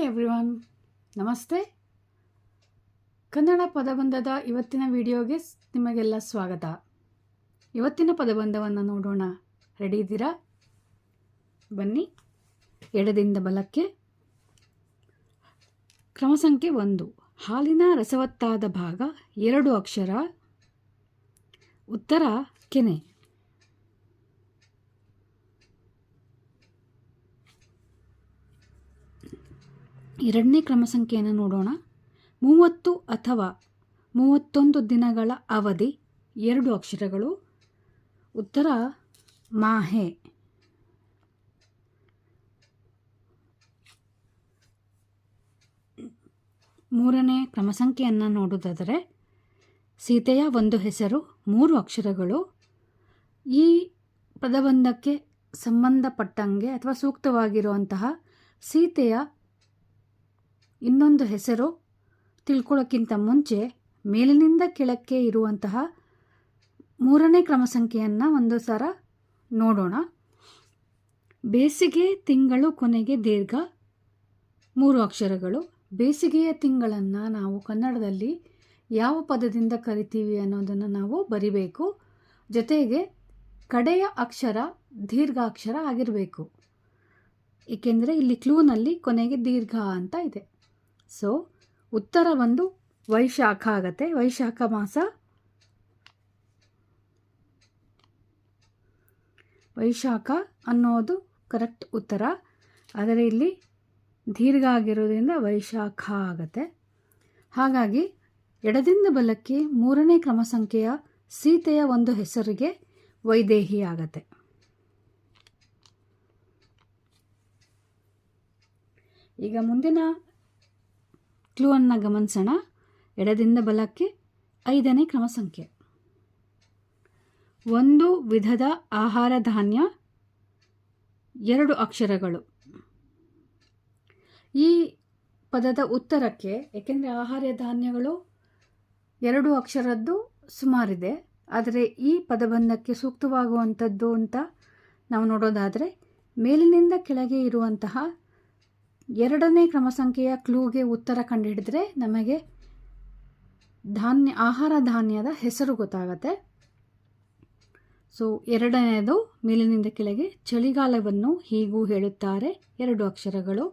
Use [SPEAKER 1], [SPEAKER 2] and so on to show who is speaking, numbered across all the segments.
[SPEAKER 1] Everyone, ನಮಸ್ತೆ. ಕನ್ನಡ ಪದಬಂಧದ ಇವತ್ತಿನ ವಿಡಿಯೋಗೆ ನಿಮಗೆಲ್ಲ ಸ್ವಾಗತ. ಇವತ್ತಿನ ಪದಬಂಧವನ್ನು ನೋಡೋಣ. ರೆಡಿ ಇದ್ದೀರಾ? ಬನ್ನಿ. ಎಡದಿಂದ ಬಲಕ್ಕೆ. ಕ್ರಮ ಸಂಖ್ಯೆ 1. ಹಾಲಿನ ರಸವತ್ತಾದ ಭಾಗ 2 ಅಕ್ಷರ. ಉತ್ತರ ಕೆನೆ. ಎರಡನೇ ಕ್ರಮ ಸಂಖ್ಯೆಯನ್ನು ನೋಡೋಣ. 30 ಅಥವಾ 31 ದಿನಗಳ ಅವಧಿ 2 ಅಕ್ಷರಗಳು. ಉತ್ತರ ಮಾಹೆ. ಮೂರನೇ ಕ್ರಮ ಸಂಖ್ಯೆಯನ್ನು ನೋಡುವುದಾದರೆ ಸೀತೆಯ ಒಂದು ಹೆಸರು 3 ಅಕ್ಷರಗಳು. ಈ ಪದಬಂಧಕ್ಕೆ ಸಂಬಂಧಪಟ್ಟಂಗೆ ಅಥವಾ ಸೂಕ್ತವಾಗಿರುವಂತಹ ಸೀತೆಯ ಇನ್ನೊಂದು ಹೆಸರು ತಿಳ್ಕೊಳ್ಳೋಕ್ಕಿಂತ ಮುಂಚೆ ಮೇಲಿನಿಂದ ಕೆಳಕ್ಕೆ ಇರುವಂತಹ ಮೂರನೇ ಕ್ರಮ ಸಂಖ್ಯೆಯನ್ನು ಒಂದು ಸಲ ನೋಡೋಣ. ಬೇಸಿಗೆ ತಿಂಗಳು ಕೊನೆಗೆ ದೀರ್ಘ 3 ಅಕ್ಷರಗಳು. ಬೇಸಿಗೆಯ ತಿಂಗಳನ್ನು ನಾವು ಕನ್ನಡದಲ್ಲಿ ಯಾವ ಪದದಿಂದ ಕರಿತೀವಿ ಅನ್ನೋದನ್ನು ನಾವು ಬರಿಬೇಕು. ಜೊತೆಗೆ ಕಡೆಯ ಅಕ್ಷರ ದೀರ್ಘಾಕ್ಷರ ಆಗಿರಬೇಕು. ಏಕೆಂದರೆ ಇಲ್ಲಿ ಕ್ಲೂನಲ್ಲಿ ಕೊನೆಗೆ ದೀರ್ಘ ಅಂತ ಇದೆ. ಸೊ ಉತ್ತರ ಒಂದು ವೈಶಾಖ ಆಗತ್ತೆ. ವೈಶಾಖ ಮಾಸ. ವೈಶಾಖ ಅನ್ನೋದು ಕರೆಕ್ಟ್ ಉತ್ತರ. ಆದರೆ ಇಲ್ಲಿ ದೀರ್ಘ ಆಗಿರೋದ್ರಿಂದ ವೈಶಾಖ ಆಗತ್ತೆ. ಹಾಗಾಗಿ ಎಡದಿಂದ ಬಲಕ್ಕೆ ಮೂರನೇ ಕ್ರಮ ಸಂಖ್ಯೆಯ ಸೀತೆಯ ಒಂದು ಹೆಸರಿಗೆ ವೈದೇಹಿ ಆಗತ್ತೆ. ಈಗ ಮುಂದಿನ ಕ್ಲೂ ಅನ್ನು ಗಮನಿಸೋಣ. ಎಡದಿಂದ ಬಲಕ್ಕೆ 5ನೇ ಕ್ರಮ ಸಂಖ್ಯೆ. ಒಂದು ವಿಧದ ಆಹಾರ ಧಾನ್ಯ 2 ಅಕ್ಷರಗಳು. ಈ ಪದದ ಉತ್ತರಕ್ಕೆ, ಏಕೆಂದರೆ ಆಹಾರ ಧಾನ್ಯಗಳು 2 ಅಕ್ಷರದ್ದು ಸುಮಾರಿದೆ, ಆದರೆ ಈ ಪದಬಂಧಕ್ಕೆ ಸೂಕ್ತವಾಗುವಂಥದ್ದು ಅಂತ ನಾವು ನೋಡೋದಾದರೆ ಮೇಲಿನಿಂದ ಕೆಳಗೆ ಇರುವಂತಹ 2ನೇ ಕ್ರಮ ಸಂಖ್ಯೆಯ ಕ್ಲೂಗೆ ಉತ್ತರ ಕಂಡುಹಿಡಿದ್ರೆ ನಮಗೆ ಆಹಾರ ಧಾನ್ಯದ ಹೆಸರು ಗೊತ್ತಾಗತ್ತೆ. ಸೊ 2ನೇದು ಮೇಲಿನಿಂದ ಕೆಳಗೆ ಚಳಿಗಾಲವನ್ನು ಹೀಗೂ ಹೇಳುತ್ತಾರೆ 2 ಅಕ್ಷರಗಳು.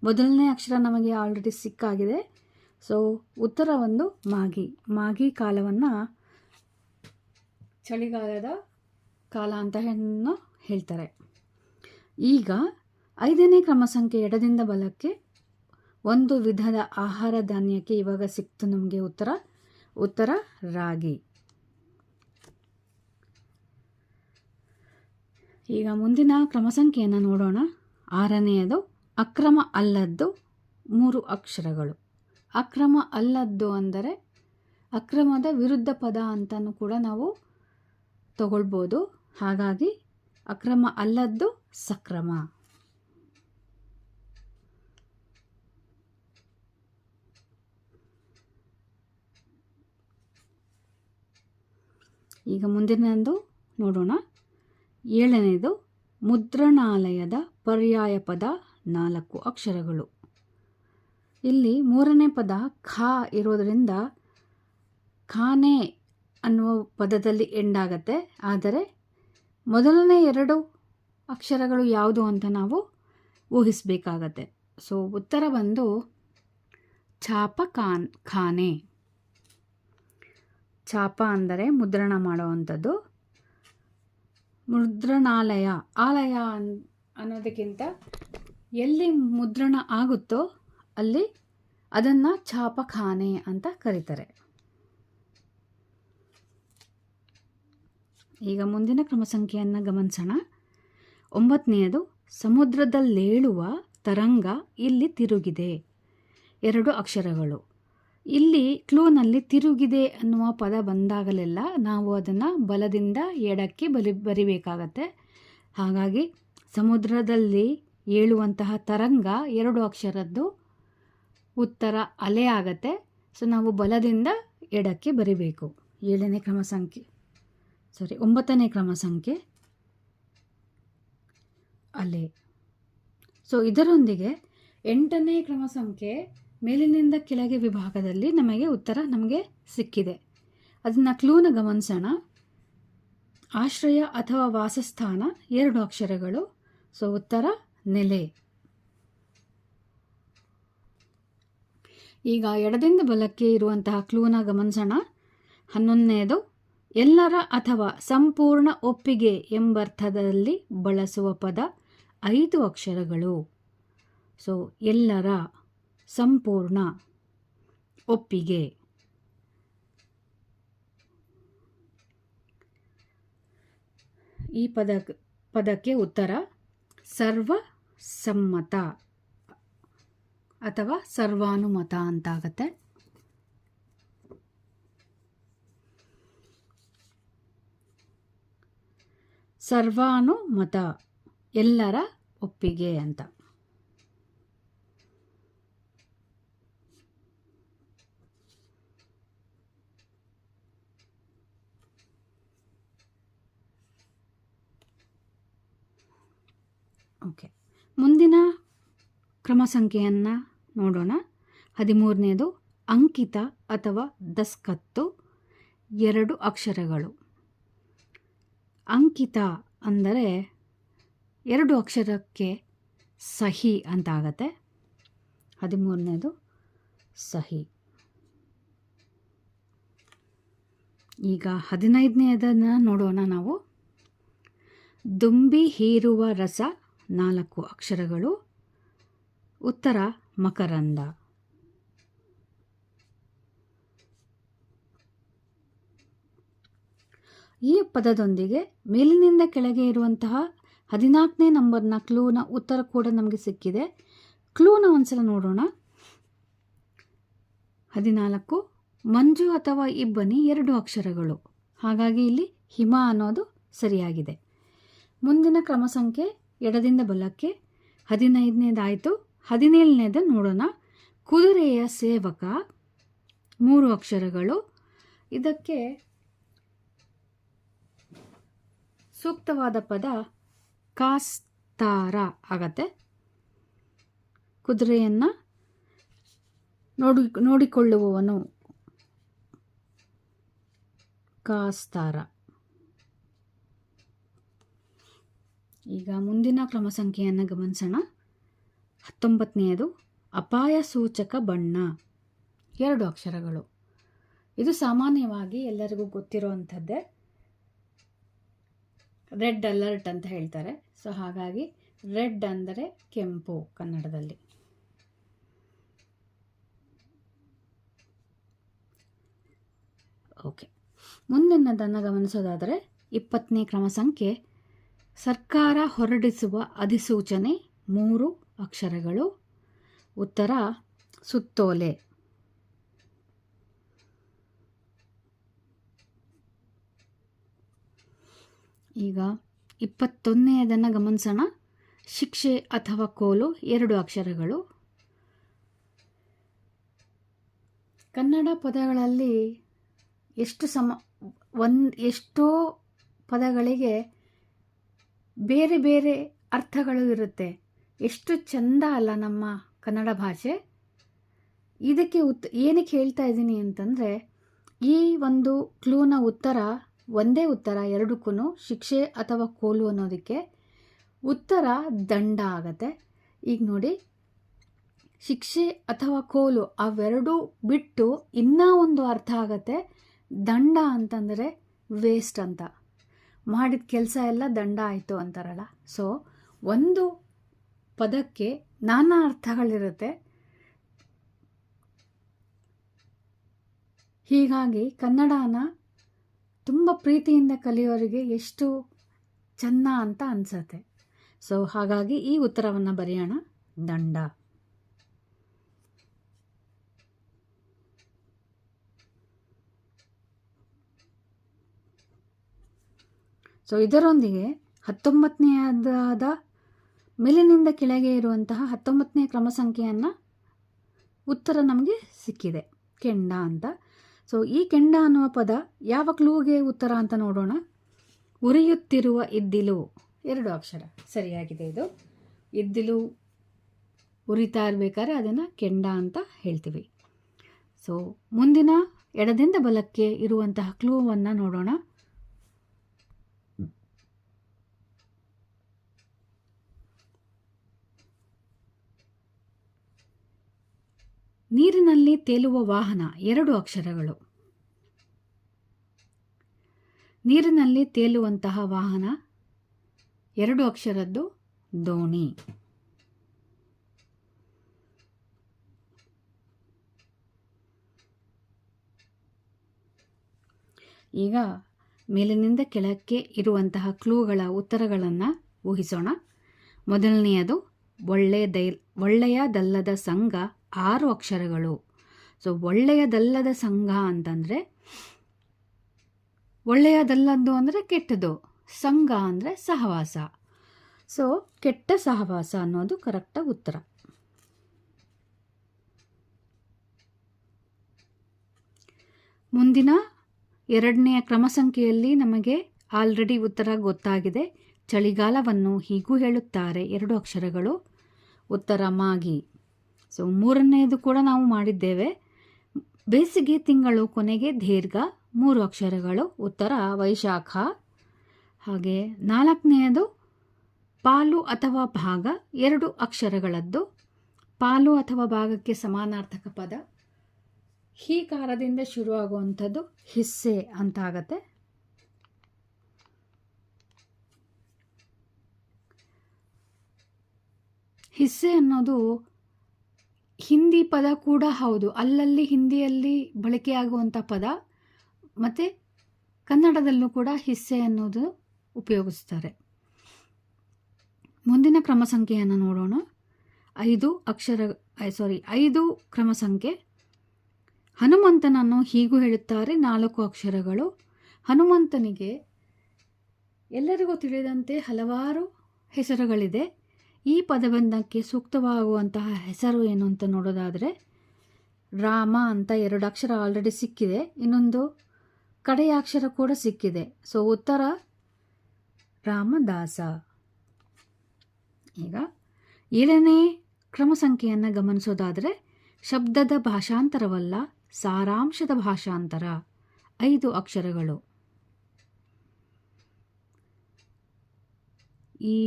[SPEAKER 1] ಮೊದಲನೇ ಅಕ್ಷರ ನಮಗೆ ಆಲ್ರೆಡಿ ಸಿಕ್ಕಾಗಿದೆ. ಸೊ ಉತ್ತರ ಒಂದು ಮಾಗಿ. ಮಾಗಿ ಕಾಲವನ್ನು ಚಳಿಗಾಲದ ಕಾಲ ಅಂತ ಹೇಳ್ತಾರೆ. ಈಗ 5ನೇ ಕ್ರಮ ಸಂಖ್ಯೆ ಎಡದಿಂದ ಬಲಕ್ಕೆ ಒಂದು ವಿಧದ ಆಹಾರ ಧಾನ್ಯಕ್ಕೆ ಇವಾಗ ಸಿಕ್ತು ನಮಗೆ ಉತ್ತರ ರಾಗಿ. ಈಗ ಮುಂದಿನ ಕ್ರಮ ಸಂಖ್ಯೆಯನ್ನು ನೋಡೋಣ. 6ನೇದು ಅಕ್ರಮ ಅಲ್ಲದ್ದು 3 ಅಕ್ಷರಗಳು. ಅಕ್ರಮ ಅಲ್ಲದ್ದು ಅಂದರೆ ಅಕ್ರಮದ ವಿರುದ್ಧ ಪದ ಅಂತಲೂ ಕೂಡ ನಾವು ತಗೊಳ್ಬೋದು. ಹಾಗಾಗಿ ಅಕ್ರಮ ಅಲ್ಲದ್ದು ಸಕ್ರಮ. ಈಗ ಮುಂದಿನದು ನೋಡೋಣ. 7ನೇದು ಮುದ್ರಣಾಲಯದ ಪರ್ಯಾಯ ಪದ 4 ಅಕ್ಷರಗಳು. ಇಲ್ಲಿ 3ನೇ ಪದ ಖಾ ಇರೋದರಿಂದ ಖಾನೆ ಅನ್ನುವ ಪದದಲ್ಲಿ ಎಂಡಾಗತ್ತೆ. ಆದರೆ ಮೊದಲನೇ 2 ಅಕ್ಷರಗಳು ಯಾವುದು ಅಂತ ನಾವು ಊಹಿಸಬೇಕಾಗತ್ತೆ. ಸೊ ಉತ್ತರ ಬಂದು ಖಾನೆ. ಛಾಪ ಅಂದರೆ ಮುದ್ರಣ ಮಾಡುವಂಥದ್ದು. ಮುದ್ರಣಾಲಯ, ಆಲಯ ಅನ್ನೋದಕ್ಕಿಂತ ಎಲ್ಲಿ ಮುದ್ರಣ ಆಗುತ್ತೋ ಅಲ್ಲಿ ಅದನ್ನು ಛಾಪಖಾನೆ ಅಂತ ಕರೀತಾರೆ. ಈಗ ಮುಂದಿನ ಕ್ರಮ ಸಂಖ್ಯೆಯನ್ನು ಗಮನಿಸೋಣ. 9ನೇದು ಸಮುದ್ರದಲ್ಲೇಳುವ ತರಂಗ ಇಲ್ಲಿ ತಿರುಗಿದೆ 2 ಅಕ್ಷರಗಳು. ಇಲ್ಲಿ ಕ್ಲೂನಲ್ಲಿ ತಿರುಗಿದೆ ಅನ್ನುವ ಪದ ಬಂದಾಗಲೆಲ್ಲ ನಾವು ಅದನ್ನು ಬಲದಿಂದ ಎಡಕ್ಕೆ ಬರಿಬೇಕಾಗತ್ತೆ. ಹಾಗಾಗಿ ಸಮುದ್ರದಲ್ಲಿ ಏಳುವಂತಹ ತರಂಗ 2 ಅಕ್ಷರದ್ದು ಉತ್ತರ ಅಲೆ ಆಗತ್ತೆ. ಸೊ ನಾವು ಬಲದಿಂದ ಎಡಕ್ಕೆ ಬರಿಬೇಕು. 9ನೇ ಕ್ರಮ ಸಂಖ್ಯೆ ಅಲೆ. ಸೊ ಇದರೊಂದಿಗೆ 8ನೇ ಕ್ರಮ ಸಂಖ್ಯೆ ಮೇಲಿನಿಂದ ಕೆಳಗೆ ವಿಭಾಗದಲ್ಲಿ ಉತ್ತರ ನಮಗೆ ಸಿಕ್ಕಿದೆ. ಅದನ್ನು ಕ್ಲೂನ ಗಮನಿಸೋಣ. ಆಶ್ರಯ ಅಥವಾ ವಾಸಸ್ಥಾನ 2 ಅಕ್ಷರಗಳು. ಸೊ ಉತ್ತರ ನೆಲೆ. ಈಗ ಎಡದಿಂದ ಬಲಕ್ಕೆ ಇರುವಂತಹ ಕ್ಲೂನ ಗಮನಿಸೋಣ. 11ನೇದು ಎಲ್ಲರ ಅಥವಾ ಸಂಪೂರ್ಣ ಒಪ್ಪಿಗೆ ಎಂಬರ್ಥದಲ್ಲಿ ಬಳಸುವ ಪದ 5 ಅಕ್ಷರಗಳು. ಸೊ ಎಲ್ಲರ, ಸಂಪೂರ್ಣ, ಒಪ್ಪಿಗೆ. ಈ ಪದಕ್ಕೆ ಉತ್ತರ ಸರ್ವಸಮ್ಮತ ಅಥವಾ ಸರ್ವಾನುಮತ ಅಂತಾಗತ್ತೆ. ಸರ್ವಾನುಮತ, ಎಲ್ಲರ ಒಪ್ಪಿಗೆ ಅಂತ. ಓಕೆ, ಮುಂದಿನ ಕ್ರಮ ಸಂಖ್ಯೆಯನ್ನು ನೋಡೋಣ. 13ನೇದು ಅಂಕಿತ ಅಥವಾ ದಸ್ಕತ್ತು 2 ಅಕ್ಷರಗಳು. ಅಂಕಿತ ಅಂದರೆ 2 ಅಕ್ಷರಕ್ಕೆ ಸಹಿ ಅಂತ ಆಗತ್ತೆ. 13ನೇದು ಸಹಿ. ಈಗ 15ನೇದನ್ನು ನೋಡೋಣ ನಾವು. ದುಂಬಿ ಹೀರುವ ರಸ 4 ಅಕ್ಷರಗಳು. ಉತ್ತರ ಮಕರಂದ. ಈ ಪದದೊಂದಿಗೆ ಮೇಲಿನಿಂದ ಕೆಳಗೆ ಇರುವಂತಹ 14ನೇ ನಂಬರ್ನ ಕ್ಲೂನ ಉತ್ತರ ಕೂಡ ನಮಗೆ ಸಿಕ್ಕಿದೆ. ಕ್ಲೂನ ಒಂದ್ಸಲ ನೋಡೋಣ. 14 ಮಂಜು ಅಥವಾ ಇಬ್ಬನಿ 2 ಅಕ್ಷರಗಳು. ಹಾಗಾಗಿ ಇಲ್ಲಿ ಹಿಮ ಅನ್ನೋದು ಸರಿಯಾಗಿದೆ. ಮುಂದಿನ ಕ್ರಮ ಸಂಖ್ಯೆ ಎಡದಿಂದ ಬಲಕ್ಕೆ. 15ನೇದಾಯಿತು. 17ನೇದು ನೋಡೋಣ. ಕುದುರೆಯ ಸೇವಕ 3 ಅಕ್ಷರಗಳು. ಇದಕ್ಕೆ ಸೂಕ್ತವಾದ ಪದ ಕಾಸ್ತಾರ ಆಗತ್ತೆ. ಕುದುರೆಯನ್ನು ನೋಡಿಕೊಳ್ಳುವವನು ಕಾಸ್ತಾರ. ಈಗ ಮುಂದಿನ ಕ್ರಮ ಸಂಖ್ಯೆಯನ್ನು ಗಮನಿಸೋಣ. 19ನೇದು ಅಪಾಯ ಸೂಚಕ ಬಣ್ಣ 2 ಅಕ್ಷರಗಳು. ಇದು ಸಾಮಾನ್ಯವಾಗಿ ಎಲ್ಲರಿಗೂ ಗೊತ್ತಿರುವಂಥದ್ದೇ. ರೆಡ್ ಅಲರ್ಟ್ ಅಂತ ಹೇಳ್ತಾರೆ. ಸೊ ಹಾಗಾಗಿ ರೆಡ್ ಅಂದರೆ ಕೆಂಪು ಕನ್ನಡದಲ್ಲಿ. ಓಕೆ, ಮುಂದಿನದನ್ನು ಗಮನಿಸೋದಾದರೆ 20ನೇ ಕ್ರಮ ಸಂಖ್ಯೆ ಸರ್ಕಾರ ಹೊರಡಿಸುವ ಅಧಿಸೂಚನೆ 3 ಅಕ್ಷರಗಳು. ಉತ್ತರ ಸುತ್ತೋಲೆ. ಈಗ 21ನೇದನ್ನು ಗಮನಿಸೋಣ. ಶಿಕ್ಷೆ ಅಥವಾ ಕೋಲು 2 ಅಕ್ಷರಗಳು. ಕನ್ನಡ ಪದಗಳಲ್ಲಿ ಎಷ್ಟೋ ಪದಗಳಿಗೆ ಬೇರೆ ಬೇರೆ ಅರ್ಥಗಳು ಇರುತ್ತೆ. ಎಷ್ಟು ಚಂದ ಅಲ್ಲ ನಮ್ಮ ಕನ್ನಡ ಭಾಷೆ. ಇದಕ್ಕೆ ಏನಕ್ಕೆ ಹೇಳ್ತಾ ಇದ್ದೀನಿ ಅಂತಂದರೆ, ಈ ಒಂದು ಕ್ಲೂನ ಉತ್ತರ ಒಂದೇ ಉತ್ತರ ಎರಡಕ್ಕೂ ಶಿಕ್ಷೆ ಅಥವಾ ಕೋಲು ಅನ್ನೋದಕ್ಕೆ ಉತ್ತರ ದಂಡ ಆಗತ್ತೆ. ಈಗ ನೋಡಿ, ಶಿಕ್ಷೆ ಅಥವಾ ಕೋಲು ಅವೆರಡೂ ಬಿಟ್ಟು ಇನ್ನೂ ಒಂದು ಅರ್ಥ ಆಗತ್ತೆ. ದಂಡ ಅಂತಂದರೆ ವೇಸ್ಟ್ ಅಂತ, ಮಾಡಿದ ಕೆಲಸ ಎಲ್ಲ ದಂಡ ಆಯಿತು ಅಂತಾರಲ್ಲ. ಸೊ ಒಂದು ಪದಕ್ಕೆ ನಾನಾ ಅರ್ಥಗಳಿರುತ್ತೆ. ಹೀಗಾಗಿ ಕನ್ನಡನ ತುಂಬ ಪ್ರೀತಿಯಿಂದ ಕಲಿಯೋರಿಗೆ ಎಷ್ಟು ಚೆನ್ನ ಅಂತ ಅನಿಸುತ್ತೆ. ಸೊ ಹಾಗಾಗಿ ಈ ಉತ್ತರವನ್ನು ಬರೆಯೋಣ, ದಂಡ. ಸೊ ಇದರೊಂದಿಗೆ 19ನೇದಾದ ಮೇಲಿನಿಂದ ಕೆಳಗೆ ಇರುವಂತಹ 19ನೇ ಕ್ರಮ ಸಂಖ್ಯೆಯನ್ನು ಉತ್ತರ ನಮಗೆ ಸಿಕ್ಕಿದೆ, ಕೆಂಡ ಅಂತ. ಸೊ ಈ ಕೆಂಡ ಅನ್ನುವ ಪದ ಯಾವ ಕ್ಲೂಗೆ ಉತ್ತರ ಅಂತ ನೋಡೋಣ. ಉರಿಯುತ್ತಿರುವ ಇದ್ದಿಲು 2 ಅಕ್ಷರ ಸರಿಯಾಗಿದೆ. ಇದು ಇದ್ದಿಲು ಉರಿತಾ ಇರಬೇಕಾದ್ರೆ ಅದನ್ನು ಕೆಂಡ ಅಂತ ಹೇಳ್ತೀವಿ. ಸೊ ಮುಂದಿನ ಎಡದಿಂದ ಬಲಕ್ಕೆ ಇರುವಂತಹ ಕ್ಲೂವನ್ನು ನೋಡೋಣ. ನೀರಿನಲ್ಲಿ ತೇಲುವ ವಾಹನ 2 ಅಕ್ಷರಗಳು. ನೀರಿನಲ್ಲಿ ತೇಲುವಂತಹ ವಾಹನ 2 ಅಕ್ಷರದ್ದು ದೋಣಿ. ಈಗ ಮೇಲಿನಿಂದ ಕೆಳಕ್ಕೆ ಇರುವಂತಹ ಕ್ಲೂಗಳ ಉತ್ತರಗಳನ್ನು ಊಹಿಸೋಣ. ಮೊದಲನೆಯದು ಒಳ್ಳೆಯದಲ್ಲದ ಸಂಘ 6 ಅಕ್ಷರಗಳು. ಸೊ ಒಳ್ಳೆಯದಲ್ಲದ ಸಂಘ ಅಂತಂದರೆ, ಒಳ್ಳೆಯದಲ್ಲದ್ದು ಅಂದರೆ ಕೆಟ್ಟದು, ಸಂಘ ಅಂದರೆ ಸಹವಾಸ. ಸೊ ಕೆಟ್ಟ ಸಹವಾಸ ಅನ್ನೋದು ಕರೆಕ್ಟ ಉತ್ತರ. ಮುಂದಿನ 2ನೆಯ ಕ್ರಮ ಸಂಖ್ಯೆಯಲ್ಲಿ ನಮಗೆ ಆಲ್ರೆಡಿ ಉತ್ತರ ಗೊತ್ತಾಗಿದೆ. ಚಳಿಗಾಲವನ್ನು ಹೀಗೂ ಹೇಳುತ್ತಾರೆ 2 ಅಕ್ಷರಗಳು, ಉತ್ತರ ಮಾಗಿ. ಸೊ 3ನೇದು ಕೂಡ ನಾವು ಮಾಡಿದ್ದೇವೆ. ಬೇಸಿಗೆ ತಿಂಗಳು ಕೊನೆಗೆ ದೀರ್ಘ 3 ಅಕ್ಷರಗಳು, ಉತ್ತರ ವೈಶಾಖ. ಹಾಗೆ 4ನೇದು ಪಾಲು ಅಥವಾ ಭಾಗ 2 ಅಕ್ಷರಗಳದ್ದು. ಪಾಲು ಅಥವಾ ಭಾಗಕ್ಕೆ ಸಮಾನಾರ್ಥಕ ಪದ ಹೀಕಾರದಿಂದ ಶುರುವಾಗುವಂಥದ್ದು ಹಿಸ್ಸೆ ಅಂತ ಆಗತ್ತೆ. ಹಿಸ್ಸೆ ಅನ್ನೋದು ಹಿಂದಿ ಪದ ಕೂಡ ಹೌದು. ಅಲ್ಲಲ್ಲಿ ಹಿಂದಿಯಲ್ಲಿ ಬಳಕೆಯಾಗುವಂಥ ಪದ, ಮತ್ತು ಕನ್ನಡದಲ್ಲೂ ಕೂಡ ಹಿಸ್ಸೆ ಅನ್ನೋದು ಉಪಯೋಗಿಸ್ತಾರೆ. ಮುಂದಿನ ಕ್ರಮ ಸಂಖ್ಯೆಯನ್ನು ನೋಡೋಣ. 5 ಕ್ರಮ ಸಂಖ್ಯೆ. ಹನುಮಂತನನ್ನು ಹೀಗೂ ಹೇಳುತ್ತಾರೆ 4 ಅಕ್ಷರಗಳು. ಹನುಮಂತನಿಗೆ ಎಲ್ಲರಿಗೂ ತಿಳಿದಂತೆ ಹಲವಾರು ಹೆಸರುಗಳಿದೆ. ಈ ಪದಬಂಧಕ್ಕೆ ಸೂಕ್ತವಾಗುವಂತಹ ಹೆಸರು ಏನು ಅಂತ ನೋಡೋದಾದರೆ, ರಾಮ ಅಂತ 2 ಅಕ್ಷರ ಆಲ್ರೆಡಿ ಸಿಕ್ಕಿದೆ, ಇನ್ನೊಂದು ಕಡೆಯ ಅಕ್ಷರ ಕೂಡ ಸಿಕ್ಕಿದೆ. ಸೊ ಉತ್ತರ ರಾಮದಾಸ. ಈಗ 7ನೇ ಕ್ರಮ ಸಂಖ್ಯೆಯನ್ನು ಗಮನಿಸೋದಾದರೆ, ಶಬ್ದದ ಭಾಷಾಂತರವಲ್ಲ, ಸಾರಾಂಶದ ಭಾಷಾಂತರ 5 ಅಕ್ಷರಗಳು. ಈ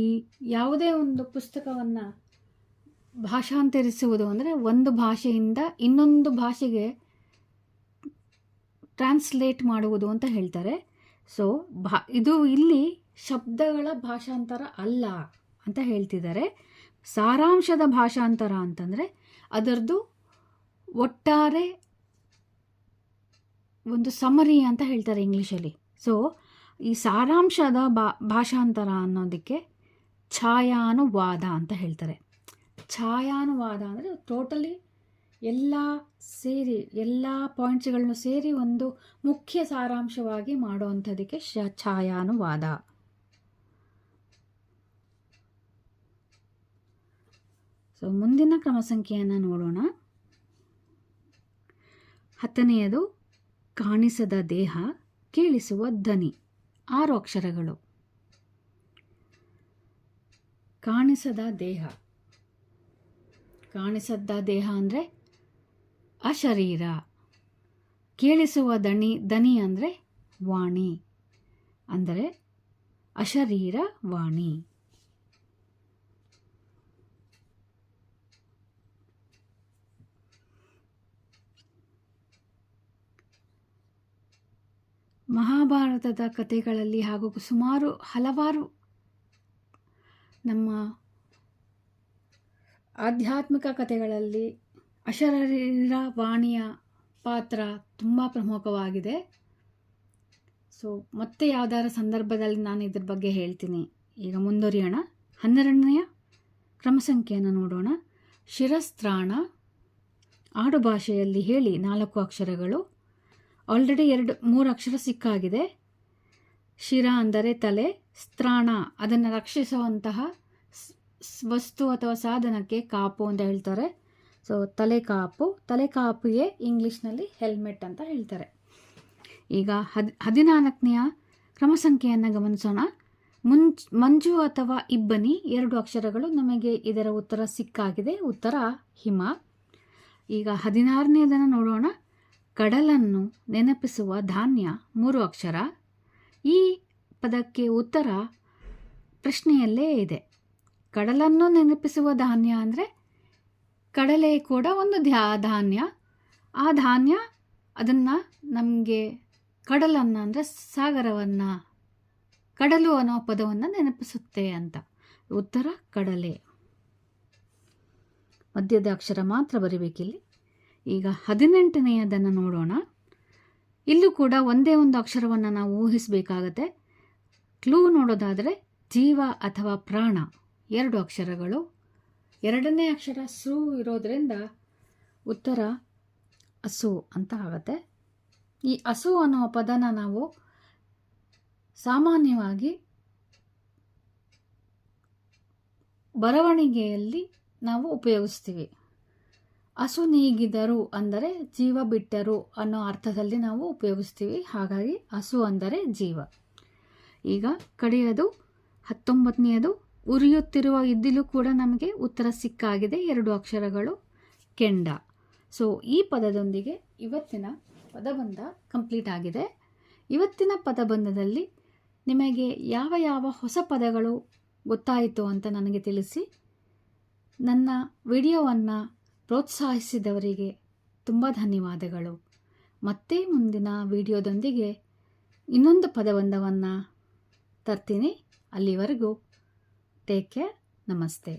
[SPEAKER 1] ಯಾವುದೇ ಒಂದು ಪುಸ್ತಕವನ್ನು ಭಾಷಾಂತರಿಸುವುದು ಅಂದರೆ ಒಂದು ಭಾಷೆಯಿಂದ ಇನ್ನೊಂದು ಭಾಷೆಗೆ ಟ್ರಾನ್ಸ್ಲೇಟ್ ಮಾಡುವುದು ಅಂತ ಹೇಳ್ತಾರೆ. ಸೊ ಇದು ಇಲ್ಲಿ ಶಬ್ದಗಳ ಭಾಷಾಂತರ ಅಲ್ಲ ಅಂತ ಹೇಳ್ತಿದ್ದಾರೆ. ಸಾರಾಂಶದ ಭಾಷಾಂತರ ಅಂತಂದರೆ ಅದರದ್ದು ಒಟ್ಟಾರೆ ಒಂದು ಸಮರಿ ಅಂತ ಹೇಳ್ತಾರೆ ಇಂಗ್ಲೀಷಲ್ಲಿ. ಸೊ ಈ ಸಾರಾಂಶದ ಭಾಷಾಂತರ ಅನ್ನೋದಕ್ಕೆ ಛಾಯಾನುವಾದ ಅಂತ ಹೇಳ್ತಾರೆ. ಛಾಯಾನುವಾದ ಅಂದರೆ ಟೋಟಲಿ ಎಲ್ಲ ಸೇರಿ, ಎಲ್ಲ ಪಾಯಿಂಟ್ಸ್ಗಳನ್ನು ಸೇರಿ ಒಂದು ಮುಖ್ಯ ಸಾರಾಂಶವಾಗಿ ಮಾಡುವಂಥದ್ದಕ್ಕೆ ಛಾಯಾನುವಾದ. ಸೊ ಮುಂದಿನ ಕ್ರಮ ಸಂಖ್ಯೆಯನ್ನು ನೋಡೋಣ. 10ನೇಯದು ಕಾಣಿಸದ ದೇಹ, ಕೇಳಿಸುವ ಧ್ವನಿ 6 ಅಕ್ಷರಗಳು. ಕಾಣಿಸದ ದೇಹ, ಕಾಣಿಸದ ದೇಹ ಅಂದರೆ ಅಶರೀರ. ಕೇಳಿಸುವ ದನಿ ಅಂದರೆ ವಾಣಿ, ಅಂದರೆ ಅಶರೀರ ವಾಣಿ. ಮಹಾಭಾರತದ ಕಥೆಗಳಲ್ಲಿ ಹಾಗೂ ಹಲವಾರು ನಮ್ಮ ಆಧ್ಯಾತ್ಮಿಕ ಕಥೆಗಳಲ್ಲಿ ಅಶರೀರ ವಾಣಿಯ ಪಾತ್ರ ತುಂಬ ಪ್ರಮುಖವಾಗಿದೆ. ಸೊ ಮತ್ತೆ ಯಾವುದಾರ ಸಂದರ್ಭದಲ್ಲಿ ನಾನು ಇದ್ರ ಬಗ್ಗೆ ಹೇಳ್ತೀನಿ. ಈಗ ಮುಂದುವರಿಯೋಣ. 12ನೆಯ ಕ್ರಮ ಸಂಖ್ಯೆಯನ್ನು ನೋಡೋಣ. ಶಿರಸ್ತ್ರಾಣ ಆಡುಭಾಷೆಯಲ್ಲಿ ಹೇಳಿ 4 ಅಕ್ಷರಗಳು. ಆಲ್ರೆಡಿ 3 ಅಕ್ಷರ ಸಿಕ್ಕಾಗಿದೆ. ಶಿರ ಅಂದರೆ ತಲೆ, ಸ್ತ್ರಾಣ ಅದನ್ನು ರಕ್ಷಿಸುವಂತಹ ವಸ್ತು ಅಥವಾ ಸಾಧನಕ್ಕೆ ಕಾಪು ಅಂತ ಹೇಳ್ತಾರೆ. ಸೊ ತಲೆಕಾಪಿಗೆ ಇಂಗ್ಲೀಷ್ನಲ್ಲಿ ಹೆಲ್ಮೆಟ್ ಅಂತ ಹೇಳ್ತಾರೆ. ಈಗ 14ನೆಯ ಕ್ರಮ ಸಂಖ್ಯೆಯನ್ನು ಗಮನಿಸೋಣ. ಮಂಜು ಅಥವಾ ಇಬ್ಬನಿ 2 ಅಕ್ಷರಗಳು. ನಮಗೆ ಇದರ ಉತ್ತರ ಸಿಕ್ಕಾಗಿದೆ. ಉತ್ತರ ಹಿಮ. ಈಗ 16ನೇದನ್ನು ನೋಡೋಣ. ಕಡಲನ್ನು ನೆನಪಿಸುವ ಧಾನ್ಯ 3 ಅಕ್ಷರ. ಈ ಪದಕ್ಕೆ ಉತ್ತರ ಪ್ರಶ್ನೆಯಲ್ಲೇ ಇದೆ. ಕಡಲನ್ನು ನೆನಪಿಸುವ ಧಾನ್ಯ ಅಂದರೆ ಕಡಲೆ ಕೂಡ ಒಂದು ಧಾನ್ಯ. ಆ ಧಾನ್ಯ ಅದನ್ನು ನಮಗೆ ಕಡಲನ್ನು ಅಂದರೆ ಸಾಗರವನ್ನು, ಕಡಲು ಅನ್ನೋ ಪದವನ್ನು ನೆನಪಿಸುತ್ತೆ ಅಂತ. ಉತ್ತರ ಕಡಲೆ. ಮಧ್ಯದ ಅಕ್ಷರ ಮಾತ್ರ ಬರಿಬೇಕಿಲ್ಲಿ. ಈಗ 18ನೇದನ್ನು ನೋಡೋಣ. ಇಲ್ಲೂ ಕೂಡ ಒಂದೇ ಒಂದು ಅಕ್ಷರವನ್ನು ನಾವು ಊಹಿಸಬೇಕಾಗತ್ತೆ. ಕ್ಲೂ ನೋಡೋದಾದರೆ ಜೀವ ಅಥವಾ ಪ್ರಾಣ 2 ಅಕ್ಷರಗಳು. 2ನೇ ಅಕ್ಷರ ಸು ಇರೋದ್ರಿಂದ ಉತ್ತರ ಹಸು ಅಂತ ಆಗುತ್ತೆ. ಈ ಹಸು ಅನ್ನೋ ಪದನ ನಾವು ಸಾಮಾನ್ಯವಾಗಿ ಬರವಣಿಗೆಯಲ್ಲಿ ನಾವು ಉಪಯೋಗಿಸ್ತೀವಿ. ಹಸು ನೀಗಿದರು ಅಂದರೆ ಜೀವ ಬಿಟ್ಟರು ಅನ್ನೋ ಅರ್ಥದಲ್ಲಿ ನಾವು ಉಪಯೋಗಿಸ್ತೀವಿ. ಹಾಗಾಗಿ ಹಸು ಅಂದರೆ ಜೀವ. ಈಗ ಕಡೆಯದು 19ನೇದು. ಉರಿಯುತ್ತಿರುವ ಇದ್ದಿಲು ಕೂಡ ನಮಗೆ ಉತ್ತರ ಸಿಕ್ಕಾಗಿದೆ. 2 ಅಕ್ಷರಗಳು ಕೆಂಡ. ಸೊ ಈ ಪದದೊಂದಿಗೆ ಇವತ್ತಿನ ಪದಬಂಧ ಕಂಪ್ಲೀಟ್ ಆಗಿದೆ. ಇವತ್ತಿನ ಪದಬಂಧದಲ್ಲಿ ನಿಮಗೆ ಯಾವ ಯಾವ ಹೊಸ ಪದಗಳು ಗೊತ್ತಾಯಿತು ಅಂತ ನನಗೆ ತಿಳಿಸಿ. ನನ್ನ ವಿಡಿಯೋವನ್ನು ಪ್ರೋತ್ಸಾಹಿಸಿದವರಿಗೆ ತುಂಬ ಧನ್ಯವಾದಗಳು. ಮತ್ತೆ ಮುಂದಿನ ವಿಡಿಯೋದೊಂದಿಗೆ ಇನ್ನೊಂದು ಪದಬಂಧವನ್ನು ತರ್ತೀನಿ. ಅಲ್ಲಿವರೆಗೂ ಟೇಕ್ ಕೇರ್. ನಮಸ್ತೆ.